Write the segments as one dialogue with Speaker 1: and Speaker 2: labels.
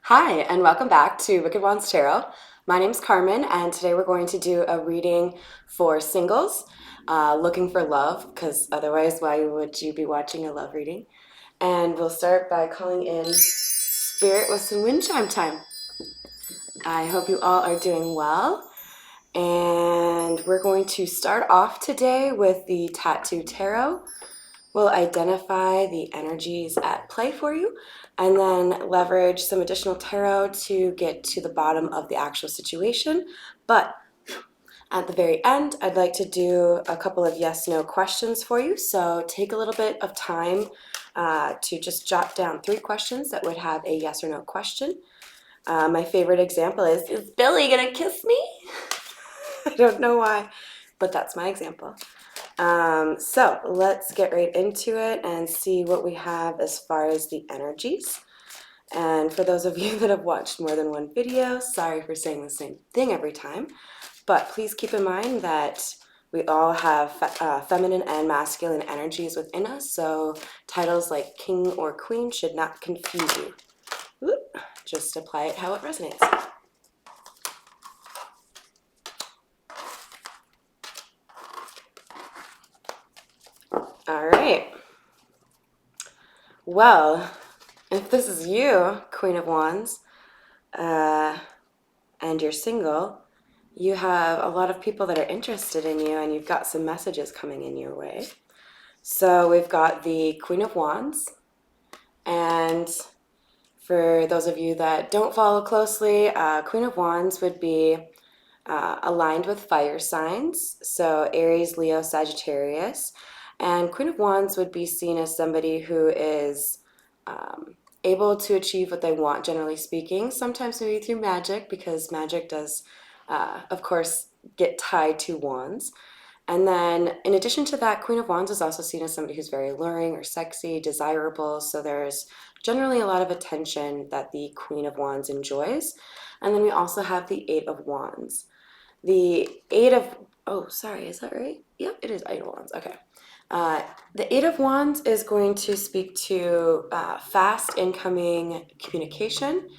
Speaker 1: Hi, and welcome back to Wicked Wands Tarot. My name's Carmen, and today we're going to do a reading for singles looking for love, because otherwise, why would you be watching a love reading? And we'll start by calling in Spirit with some wind chime time. I hope you all are doing well. And we're going to start off today with the Tattoo Tarot. We'll identify the energies at play for you and then leverage some additional tarot to get to the bottom of the actual situation. But at the very end, I'd like to do a couple of yes/no questions for you. So take a little bit of time to just jot down 3 questions that would have a yes or no question. My favorite example is Billy gonna kiss me? I don't know why, but that's my example. So let's get right into it and see what we have as far as the energies. And for those of you that have watched more than one video, sorry for saying the same thing every time, but please keep in mind that we all have feminine and masculine energies within us, so titles like king or queen should not confuse you. Whoop. Just apply it how it resonates. All right. Well, if this is you, Queen of Wands, and you're single, you have a lot of people that are interested in you, and you've got some messages coming in your way. So we've got the Queen of Wands, and for those of you that don't follow closely, Queen of Wands would be aligned with fire signs, so Aries, Leo, Sagittarius. And Queen of Wands would be seen as somebody who is able to achieve what they want, generally speaking, sometimes maybe through magic, because magic does, of course, get tied to wands. And then in addition to that, Queen of Wands is also seen as somebody who's very alluring or sexy, desirable, so there's generally a lot of attention that the Queen of Wands enjoys. And then we also have the Eight of Wands. The Eight of, oh, sorry, is that right? Yep, it is Eight of Wands, okay. The Eight of Wands is going to speak to fast incoming communication.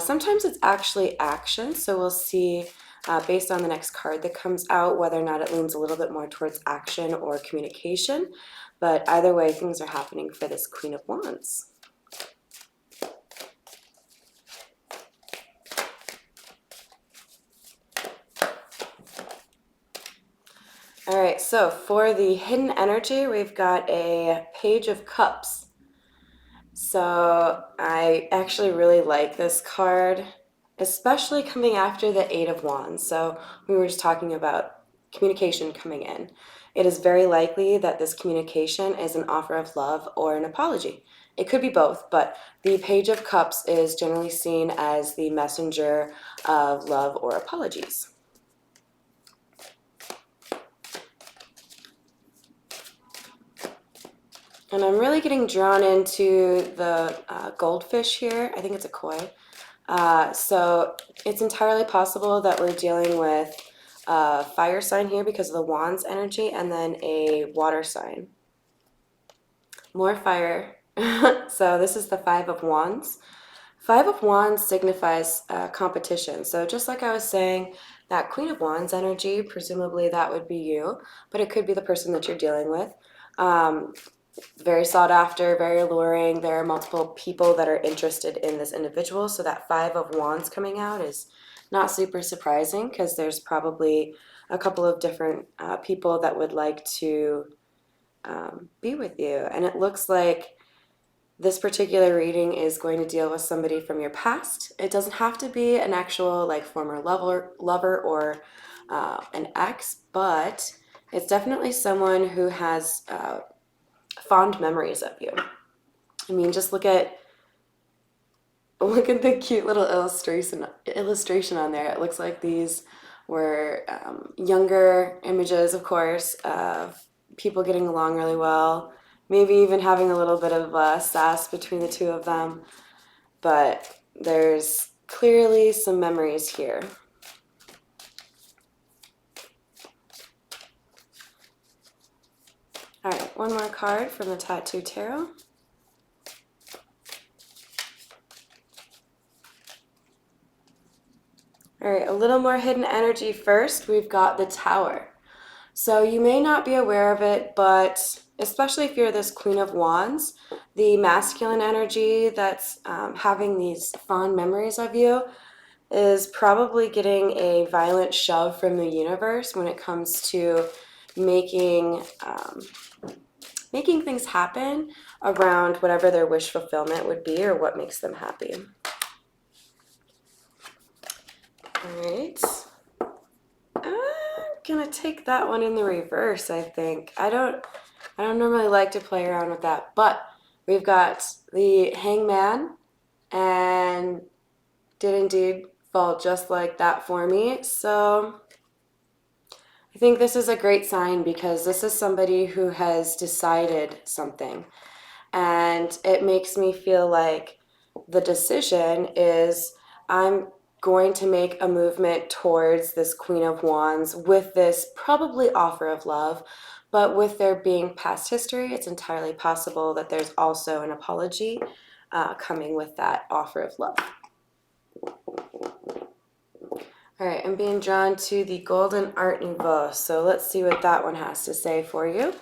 Speaker 1: Sometimes it's actually action, so we'll see based on the next card that comes out whether or not it leans a little bit more towards action or communication. But either way, things are happening for this Queen of Wands. All right, so for the hidden energy, we've got a Page of Cups. So I actually really like this card, especially coming after the Eight of Wands. So we were just talking about communication coming in. It is very likely that this communication is an offer of love or an apology. It could be both, but the Page of Cups is generally seen as the messenger of love or apologies. And I'm really getting drawn into the goldfish here. I think it's a koi. So it's entirely possible that we're dealing with a fire sign here because of the wands energy, and then a water sign. More fire. So this is the Five of Wands. Five of Wands signifies competition. So just like I was saying, that Queen of Wands energy, presumably that would be you, but it could be the person that you're dealing with. Very sought after, very alluring. There are multiple people that are interested in this individual, so that Five of Wands coming out is not super surprising because there's probably a couple of different people that would like to be with you. And it looks like this particular reading is going to deal with somebody from your past. It doesn't have to be an actual like former lover or an ex, but it's definitely someone who has fond memories of you. I mean, just look at the cute little illustration on there. It looks like these were younger images, of course, of people getting along really well, maybe even having a little bit of sass between the two of them. But there's clearly some memories here. All right, one more card from the Tattoo Tarot. All right, a little more hidden energy first. We've got the Tower. So you may not be aware of it, but especially if you're this Queen of Wands, the masculine energy that's having these fond memories of you is probably getting a violent shove from the universe when it comes to making making things happen around whatever their wish fulfillment would be or what makes them happy. All right. I'm gonna take that one in the reverse, I think. I don't normally like to play around with that, but we've got the Hangman and did indeed fall just like that for me. So I think this is a great sign because this is somebody who has decided something. And it makes me feel like the decision is I'm going to make a movement towards this Queen of Wands with this probably offer of love. But with there being past history, it's entirely possible that there's also an apology coming with that offer of love. All right, I'm being drawn to the Golden Art Nouveau, so let's see what that one has to say for you.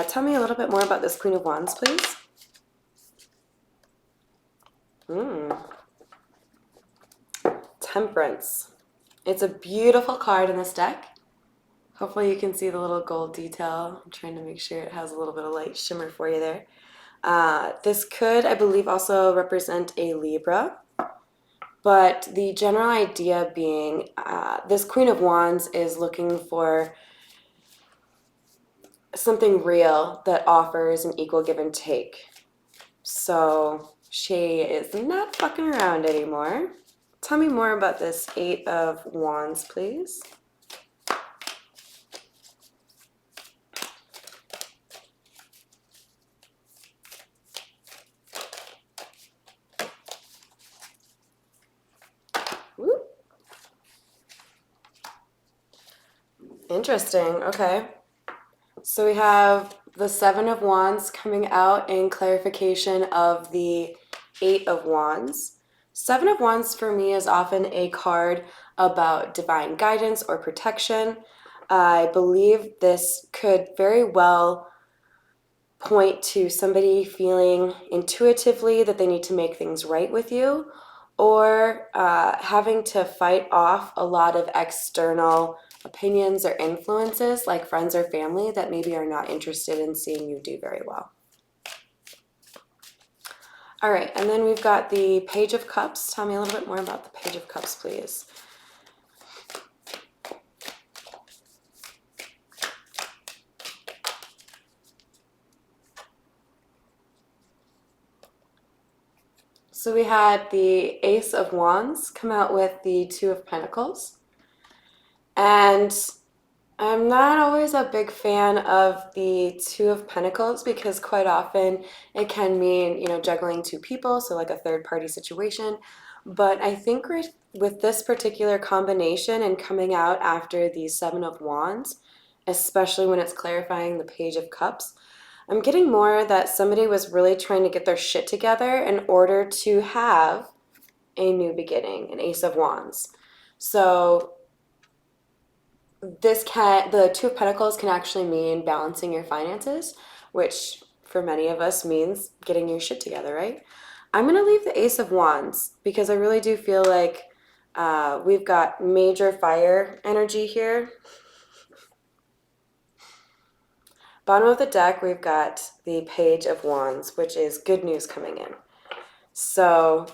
Speaker 1: Tell me a little bit more about this Queen of Wands, please. Temperance. It's a beautiful card in this deck. Hopefully you can see the little gold detail. I'm trying to make sure it has a little bit of light shimmer for you there. This could, I believe, also represent a Libra. But the general idea being this Queen of Wands is looking for something real that offers an equal give and take. So she is not fucking around anymore. Tell me more about this Eight of Wands, please. Woo. Interesting. Okay. So we have the Seven of Wands coming out in clarification of the Eight of Wands. Seven of Wands for me is often a card about divine guidance or protection. I believe this could very well point to somebody feeling intuitively that they need to make things right with you, or having to fight off a lot of external opinions or influences like friends or family that maybe are not interested in seeing you do very well. All right, and then we've got the Page of Cups. Tell me a little bit more about the Page of Cups, please. So we had the Ace of Wands come out with the Two of Pentacles. And I'm not always a big fan of the Two of Pentacles because quite often it can mean, juggling two people, so like a third party situation. But I think with this particular combination and coming out after the Seven of Wands, especially when it's clarifying the Page of Cups, I'm getting more that somebody was really trying to get their shit together in order to have a new beginning, an Ace of Wands. So the Two of Pentacles can actually mean balancing your finances, which for many of us means getting your shit together, right? I'm going to leave the Ace of Wands because I really do feel like we've got major fire energy here. Bottom of the deck, we've got the Page of Wands, which is good news coming in. So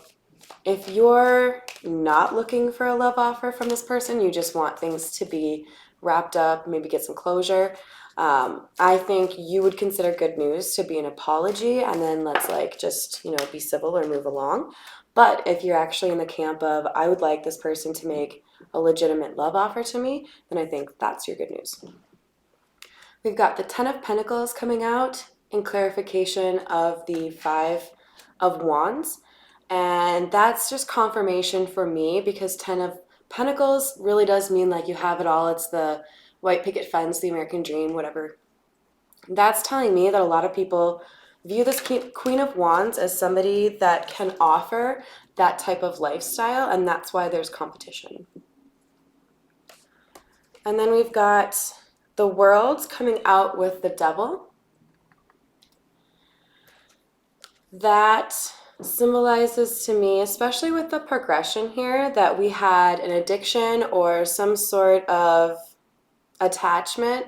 Speaker 1: if you're not looking for a love offer from this person, you just want things to be wrapped up, maybe get some closure, I think you would consider good news to be an apology and then let's just, be civil or move along. But if you're actually in the camp of, I would like this person to make a legitimate love offer to me, then I think that's your good news. We've got the Ten of Pentacles coming out in clarification of the Five of Wands. And that's just confirmation for me because Ten of Pentacles really does mean like you have it all. It's the white picket fence, the American dream, whatever. That's telling me that a lot of people view this Queen of Wands as somebody that can offer that type of lifestyle, and that's why there's competition. And then we've got the World coming out with the Devil. That symbolizes to me, especially with the progression here, that we had an addiction or some sort of attachment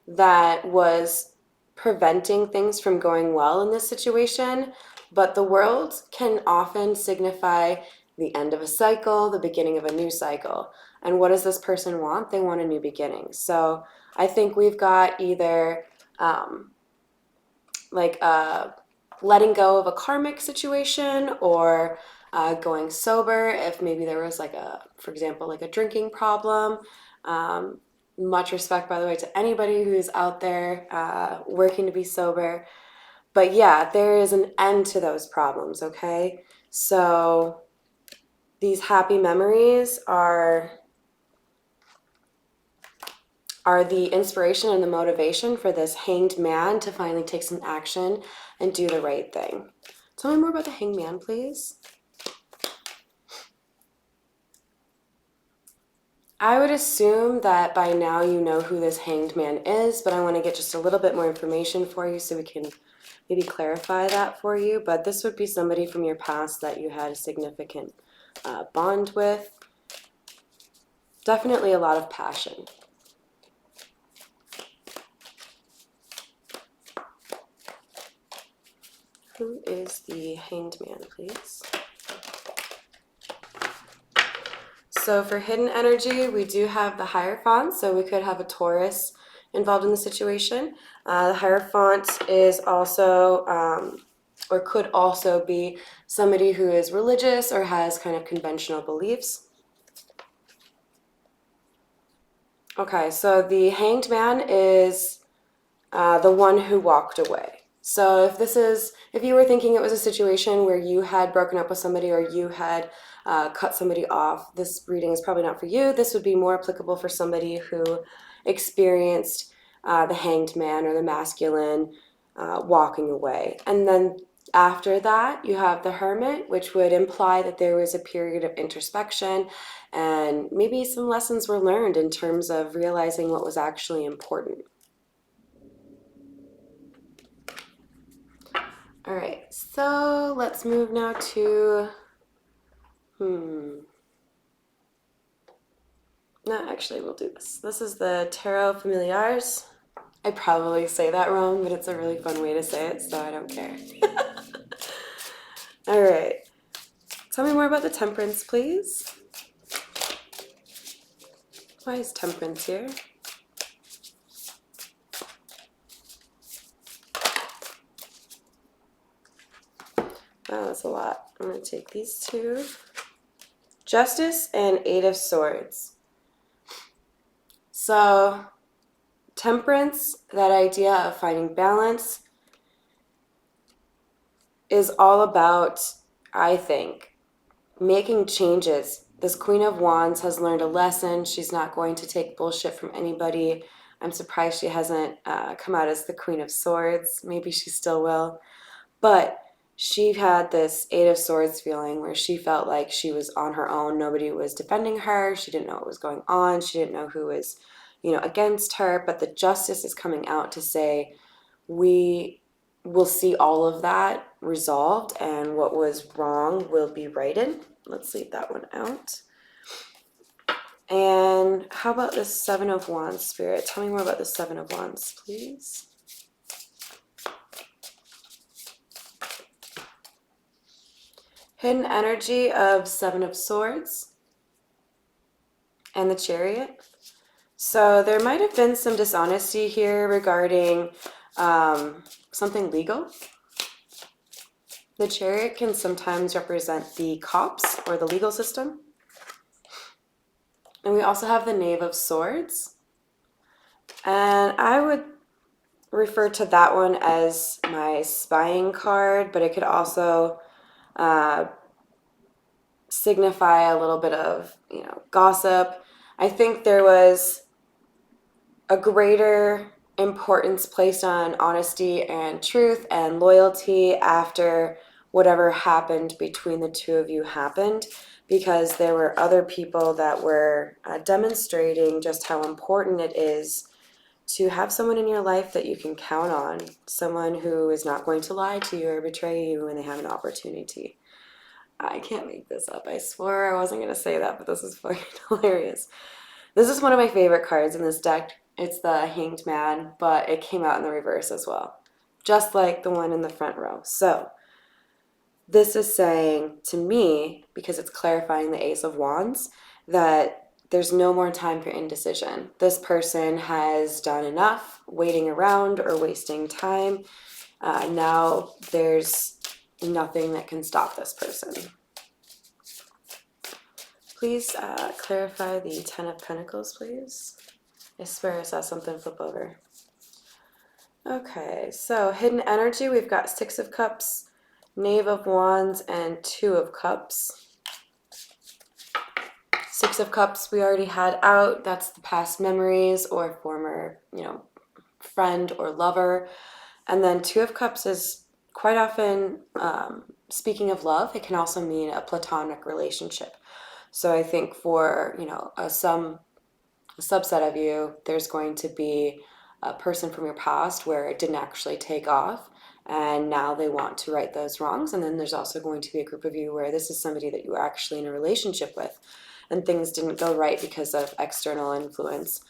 Speaker 1: that was preventing things from going well in this situation. But the World can often signify the end of a cycle, the beginning of a new cycle. And what does this person want? They want a new beginning. So I think we've got either like letting go of a karmic situation, or going sober if maybe there was like a, for example, like a drinking problem. Much respect, by the way, to anybody who's out there working to be sober. But yeah, there is an end to those problems, okay? So these happy memories are the inspiration and the motivation for this hanged man to finally take some action and do the right thing. Tell me more about the hanged man, please. I would assume that by now you know who this hanged man is, but I want to get just a little bit more information for you so we can maybe clarify that for you. But this would be somebody from your past that you had a significant bond with. Definitely a lot of passion. Who is the hanged man, please? So for hidden energy, we do have the Hierophant, so we could have a Taurus involved in the situation. The Hierophant is also, or could also be somebody who is religious or has kind of conventional beliefs. Okay, so the hanged man is the one who walked away. So if you were thinking it was a situation where you had broken up with somebody or you had cut somebody off, this reading is probably not for you. This would be more applicable for somebody who experienced the hanged man or the masculine walking away. And then after that, you have the Hermit, which would imply that there was a period of introspection and maybe some lessons were learned in terms of realizing what was actually important. All right, so let's move now to, no, actually we'll do this. This is the Tarot Familiars. I probably say that wrong, but it's a really fun way to say it, so I don't care. All right, tell me more about the Temperance, please. Why is Temperance here? Oh, that's a lot. I'm going to take these two. Justice and Eight of Swords. So, Temperance, that idea of finding balance, is all about, I think, making changes. This Queen of Wands has learned a lesson. She's not going to take bullshit from anybody. I'm surprised she hasn't come out as the Queen of Swords. Maybe she still will. But she had this Eight of Swords feeling where she felt like she was on her own. Nobody was defending her. She didn't know what was going on. She didn't know who was, against her. But the Justice is coming out to say, we will see all of that resolved and what was wrong will be righted. Let's leave that one out. And how about the Seven of Wands, Spirit? Tell me more about the Seven of Wands, please. Hidden energy of Seven of Swords and the Chariot. So there might have been some dishonesty here regarding something legal. The Chariot can sometimes represent the cops or the legal system. And we also have the Knave of Swords. And I would refer to that one as my spying card, but it could also signify a little bit of, gossip. I think there was a greater importance placed on honesty and truth and loyalty after whatever happened between the two of you happened, because there were other people that were demonstrating just how important it is to have someone in your life that you can count on, someone who is not going to lie to you or betray you when they have an opportunity. I can't make this up. I swore I wasn't going to say that, but this is fucking hilarious. This is one of my favorite cards in this deck. It's the Hanged Man, but it came out in the reverse as well, just like the one in the front row. So this is saying to me, because it's clarifying the Ace of Wands, that there's no more time for indecision. This person has done enough waiting around or wasting time. Now there's nothing that can stop this person. Please clarify the Ten of Pentacles, please. I swear I saw something flip over. Okay, so hidden energy, we've got Six of Cups, Knave of Wands, and Two of Cups. Six of Cups we already had out. That's the past memories or former, friend or lover. And then Two of Cups is quite often, speaking of love, it can also mean a platonic relationship. So I think for, some subset of you, there's going to be a person from your past where it didn't actually take off, and now they want to right those wrongs. And then there's also going to be a group of you where this is somebody that you were actually in a relationship with, and things didn't go right because of external influence.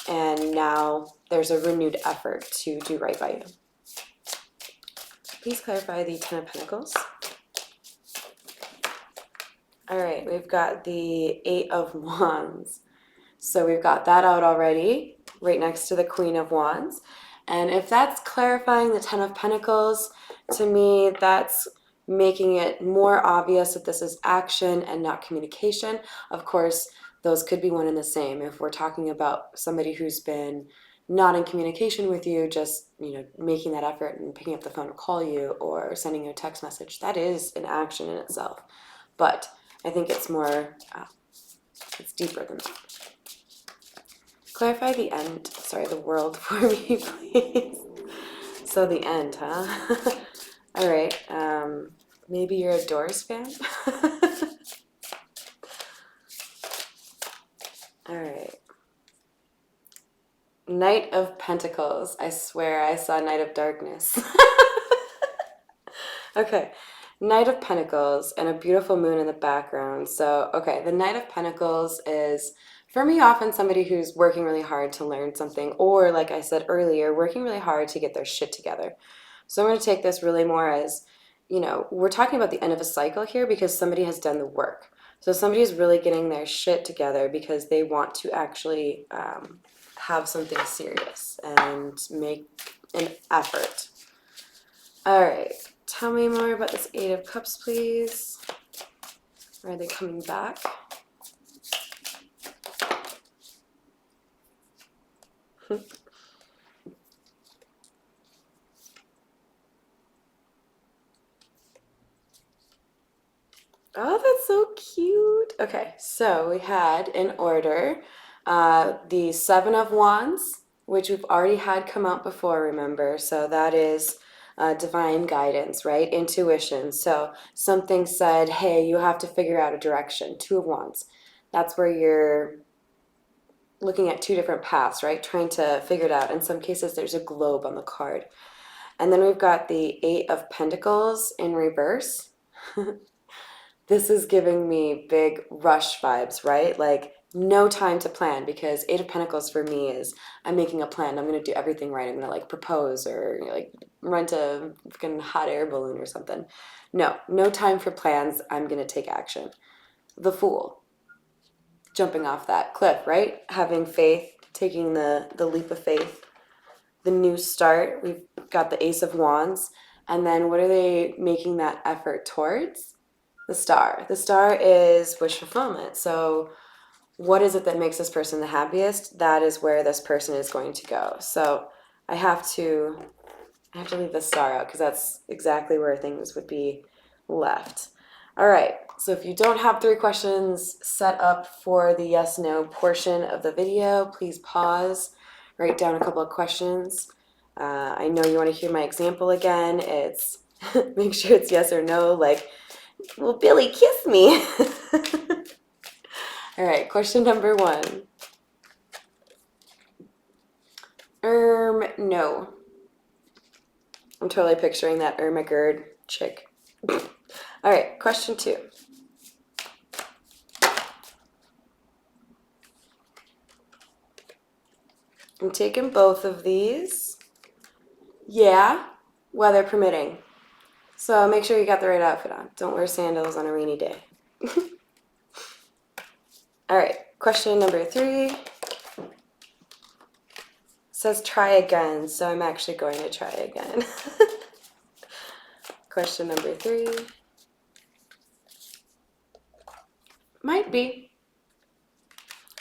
Speaker 1: And now there's a renewed effort to do right by you. Please clarify the Ten of Pentacles. All right, we've got the Eight of Wands. So we've got that out already, right next to the Queen of Wands. And if that's clarifying the Ten of Pentacles, to me, that's making it more obvious that this is action and not communication. Of course, those could be one and the same. If we're talking about somebody who's been not in communication with you, just making that effort and picking up the phone to call you or sending you a text message, that is an action in itself. But I think it's more, it's deeper than that. Clarify the end, the world for me, please. So the end, huh? All right, maybe you're a Doors fan? All right. Knight of Pentacles. I swear I saw Knight of Darkness. Okay. Knight of Pentacles and a beautiful moon in the background. So, okay, the Knight of Pentacles is, for me, often somebody who's working really hard to learn something, or like I said earlier, working really hard to get their shit together. So I'm going to take this really more as, we're talking about the end of a cycle here because somebody has done the work. So somebody is really getting their shit together because they want to actually have something serious and make an effort. All right. Tell me more about this Eight of Cups, please. Are they coming back? Oh, that's so cute. Okay, so we had in order the Seven of Wands, which we've already had come out before, remember? So that is divine guidance, right? Intuition. So something said, hey, you have to figure out a direction. Two of Wands. That's where you're looking at two different paths, right? Trying to figure it out. In some cases, there's a globe on the card. And then we've got the Eight of Pentacles in reverse. This is giving me big rush vibes, right? Like no time to plan, because Eight of Pentacles for me is I'm making a plan. I'm going to do everything right. I'm going to propose or rent a fucking hot air balloon or something. No time for plans. I'm going to take action. The Fool. Jumping off that cliff, right? Having faith, taking the leap of faith. The new start. We've got the Ace of Wands. And then what are they making that effort towards? The Star. The Star is wish fulfillment. So what is it that makes this person the happiest? That is where this person is going to go. So I have to leave the Star out because that's exactly where things would be left. All right. So if you don't have 3 questions set up for the yes/no portion of the video, please pause, write down a couple of questions. I know you want to hear my example again. It's Make sure it's yes or no, like, well, Billy, kiss me. All right, question number 1. No. I'm totally picturing that Ermagerd chick. All right, question 2. I'm taking both of these. Yeah, weather permitting. So make sure you got the right outfit on. Don't wear sandals on a rainy day. All right, question number 3. Says try again, so I'm actually going to try again. Question number 3. Might be.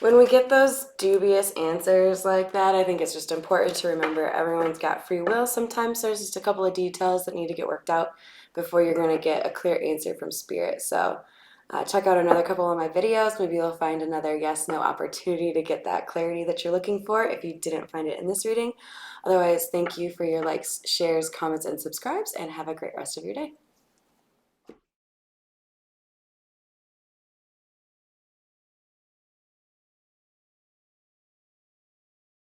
Speaker 1: When we get those dubious answers like that, I think it's just important to remember everyone's got free will. Sometimes there's just a couple of details that need to get worked out before you're going to get a clear answer from Spirit. So check out another couple of my videos. Maybe you'll find another yes/no opportunity to get that clarity that you're looking for if you didn't find it in this reading. Otherwise, thank you for your likes, shares, comments, and subscribes, and have a great rest of your day.